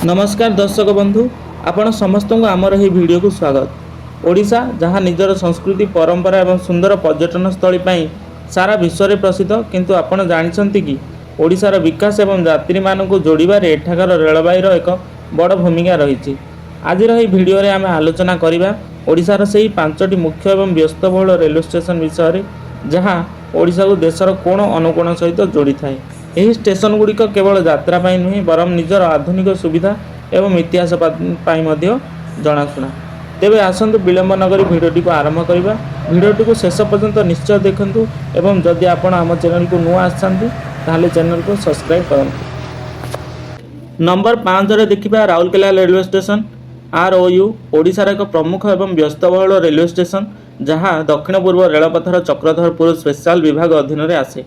नमस्कार दर्शक बंधु आपण समस्त को आमर ही वीडियो को स्वागत। ओडिशा जहाँ निजर संस्कृति परंपरा एवं सुंदर पर्यटन स्थली पर सारा विश्व में प्रसिद्ध, किंतु आपण जानते कि ओडिशार विकास एवं यात्री मानक जोड़बार एठाकार रेलवाई एक बड़ भूमिका रही। आज भिडियो आम आलोचना करवा ओडिशार से 5टी मुख्य एवं व्यस्तबहुल रेलवे स्टेशन विषय जहाँ ओडिशा को देशर कोण अनुकोण सहित जोड़ी थाए। यही स्टेशन गुड़िक केवल यात्रा नुहे बरम निजर आधुनिक सुविधा एवं इतिहास जनाशुना। तेबे आसतु विलंब नगरी भिडियोटी को आरंभ करवा। भिडियोटी को शेष पर्यंत निश्चय देखंतु एवं जदि आपण आम चैनल को नुआ आसछन्ती ताहले चैनल को सब्सक्राइब करंतु। नंबर 5 रे देखिबा राउरकेला रेलवे स्टेशन ROU ओडिशार एक प्रमुख एवं व्यस्तबहुल रेलवे स्टेशन जहाँ दक्षिण पूर्व रेलपथर चक्रधरपुर स्पेशल विभाग अधीन में आसे।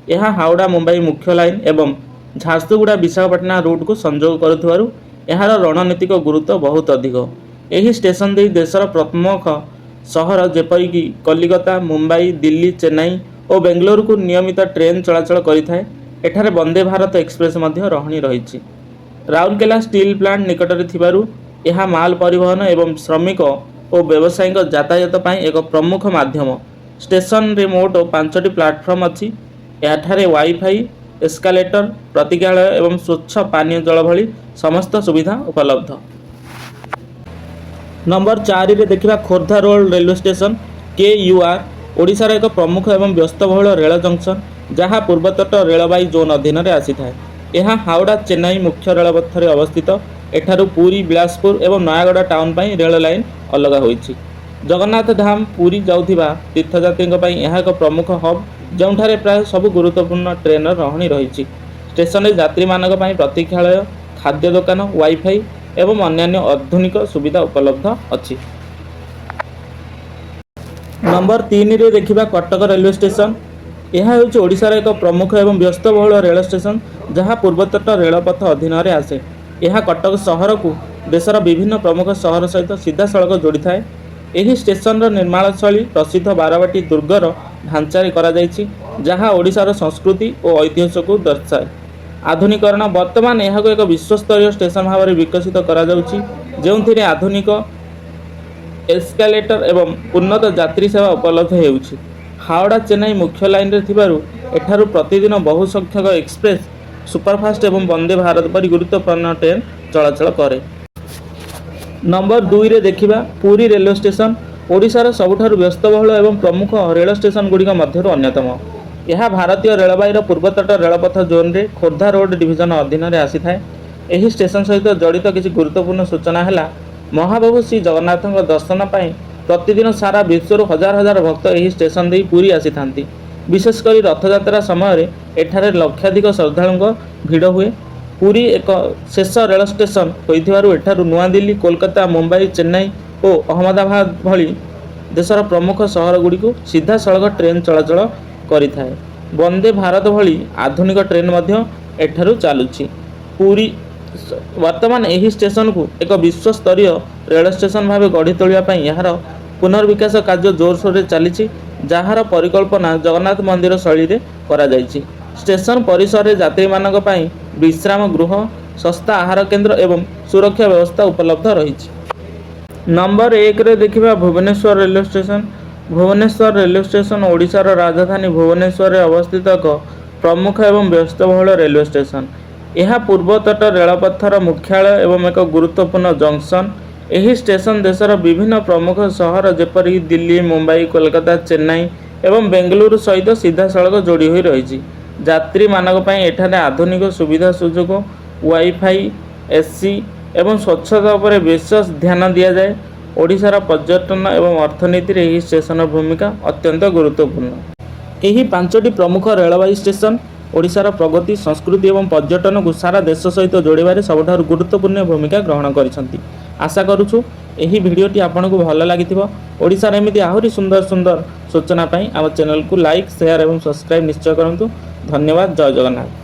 यह हावड़ा मुंबई मुख्य लाइन एवं झारसुगुड़ा विशाखापट्टनम रूट को संजोग करुथिबारु एहार रणनीतिक गुरुत्व बहुत अधिक। यही स्टेशन दे देशर प्रमुख सहर जेपरिक कलिकता, मुंबई, दिल्ली, चेन्नई और बेंगलुरु को नियमित ट्रेन चलाचल करिथाए। एठारे वंदे भारत एक्सप्रेस मध्य रही रही। राउरकेला स्टील प्लांट निकट में थिबारु यह माल परिवहन एवं श्रमिक और व्यावसायिक यातायात पर एक प्रमुख माध्यम। स्टेशन रे मोट 5टी प्लाटफर्म अच्छी। एठारे वाईफाई, एस्कालेटर, प्रतीक्षालय एवं स्वच्छ पानीय जल भली समस्त सुविधा उपलब्ध। नंबर 4 रे देखिबा Khordha road railway station KUR ओडिशार एक प्रमुख एवं व्यस्तबहुल रेल जंक्शन जहाँ पूर्वतट रेलवाई जोन अधीन में आसी थाए। यह हावड़ा चेन्नई मुख्य रेलपथ में अवस्थित। एठारू पुरी, बिलासपुर एवं नयागढ़ टाउन पर रेल लाइन अलग होइछि। जगन्नाथ धाम पुरी जाउथिबा तीर्थयात्री यह एक प्रमुख हब जोठारे प्राय सब गुरुत्वपूर्ण ट्रेन रही रही। स्टेशन यात्री मानक प्रतीक्षालय, खाद्य दुकान, वाईफाई एवं अन्यान्य आधुनिक सुविधा उपलब्ध अछि। नंबर 3 रे देखिबा कटक रेलवे स्टेशन। यह होछि ओडिशार एक प्रमुख एवं व्यस्तबहुल रेल स्टेशन जहाँ पूर्वतट रेलपथ अधीन में आसे। यह कटक सहर को देशर विभिन्न प्रमुख सहर सहित सीधा सड़क जोड़ी थाए। यही स्टेशन निर्माण शैली प्रसिद्ध बारवाटी दुर्गर ढांचारे करा जायछि जहाँ ओडिशार संस्कृति और ऐतिह्य को दर्शाए। आधुनिकरण वर्तमान यह एक विश्वस्तरीय स्टेशन भाव में विकसित करा जाउछि जेउथिरे आधुनिक एस्कालेटर एवं उन्नत यात्री सेवा उपलब्ध हेउछि। हावड़ा चेन्नई मुख्य लाइन रे थिबारु एठारु प्रतिदिन बहु संख्यक एक्सप्रेस, सुपरफास्ट एवं वंदे भारत परि गुरुत्वपूर्ण ट्रेन चलाचल करे। नंबर 2 रे देखिबा पुरी रेलवे स्टेशन ओडिशार सबुठारु व्यस्तबहुल एवं प्रमुख रेल स्टेशन गुड़िक मध्यरु अन्यतम। यह भारतीय रेलवाईर पूर्वतट रेलपथ जोन रे खोर्धा रोड डिविजन अधीन में आसी थाए। यही स्टेशन सहित जड़ित किसी गुरुत्वपूर्ण सूचना है महाप्रभु श्री जगन्नाथ दर्शन पर प्रतिदिन सारा विश्वर हजार हजार भक्त यही स्टेशन दे पुरी आसी थांती। विशेषकर रथयात्रा समय एठारे लक्षाधिक श्रद्धालुओं भिड़ हुए। पुरी एक शेष रेल स्टेशन होइथिबारु एठारु नुआ दिल्ली, कोलकाता, मुंबई, चेन्नई और अहमदाबाद भली देशर प्रमुख सहर गुड़ी को सीधा सड़क ट्रेन चलाचल करिथाए। वंदे भारत भली आधुनिक ट्रेन मध्य एठारु चालुछि। पुरी वर्तमान यही स्टेशन को एक विश्वस्तरीय रेल स्टेशन भाव गढ़ी तोलिया यार पुनर्विकास कार्य जोरसोर चली जार परिकल्पना जगन्नाथ मंदिर शैली रे करा जायछि। स्टेशन परिसर में यात्री मानक पई विश्राम गृह, सस्ता आहार केन्द्र एवं सुरक्षा व्यवस्था उपलब्ध रही। नंबर 1 रे देखिबा Bhubaneswar railway station. Bhubaneswar railway station ओडिशार राजधानी भुवनेश्वर में अवस्थित एक प्रमुख एवं व्यस्तबहुल रेलवे स्टेशन। यह पूर्वतट रेलपथर मुख्यालय एवं एक गुरुत्वपूर्ण जंक्शन। यही स्टेशन देशर विभिन्न प्रमुख सहर जेपरिक दिल्ली, मुंबई, कोलकाता, चेन्नई एवं बेंगलुरु सहित सीधा सड़क जोड़ी हुई रही। यात्री मानक एठाने आधुनिक सुविधा सुजोग, वाईफाई, एसी एवं स्वच्छता पर विशेष ध्यान दि जाए। ओडिशार पर्यटन एवं अर्थनीति रे यही स्टेशन भूमिका अत्यंत गुरुत्वपूर्ण। यही 5टी प्रमुख रेलवाई स्टेशन ओडिशार प्रगति, संस्कृति एवं पर्यटन को सारा देश सहित जोड़बार सबुठारु गुरुत्वपूर्ण भूमिका ग्रहण करिसंती। आशा करूछु एही भिडियोटी आपनको भल लागिथिबो। ओडिशार एमिति आहुरी सुंदर सुंदर सूचना पाई आम चैनल को लाइक, शेयर एवं सब्सक्राइब निश्चय करंतु। धन्यवाद। जय जगन्नाथ।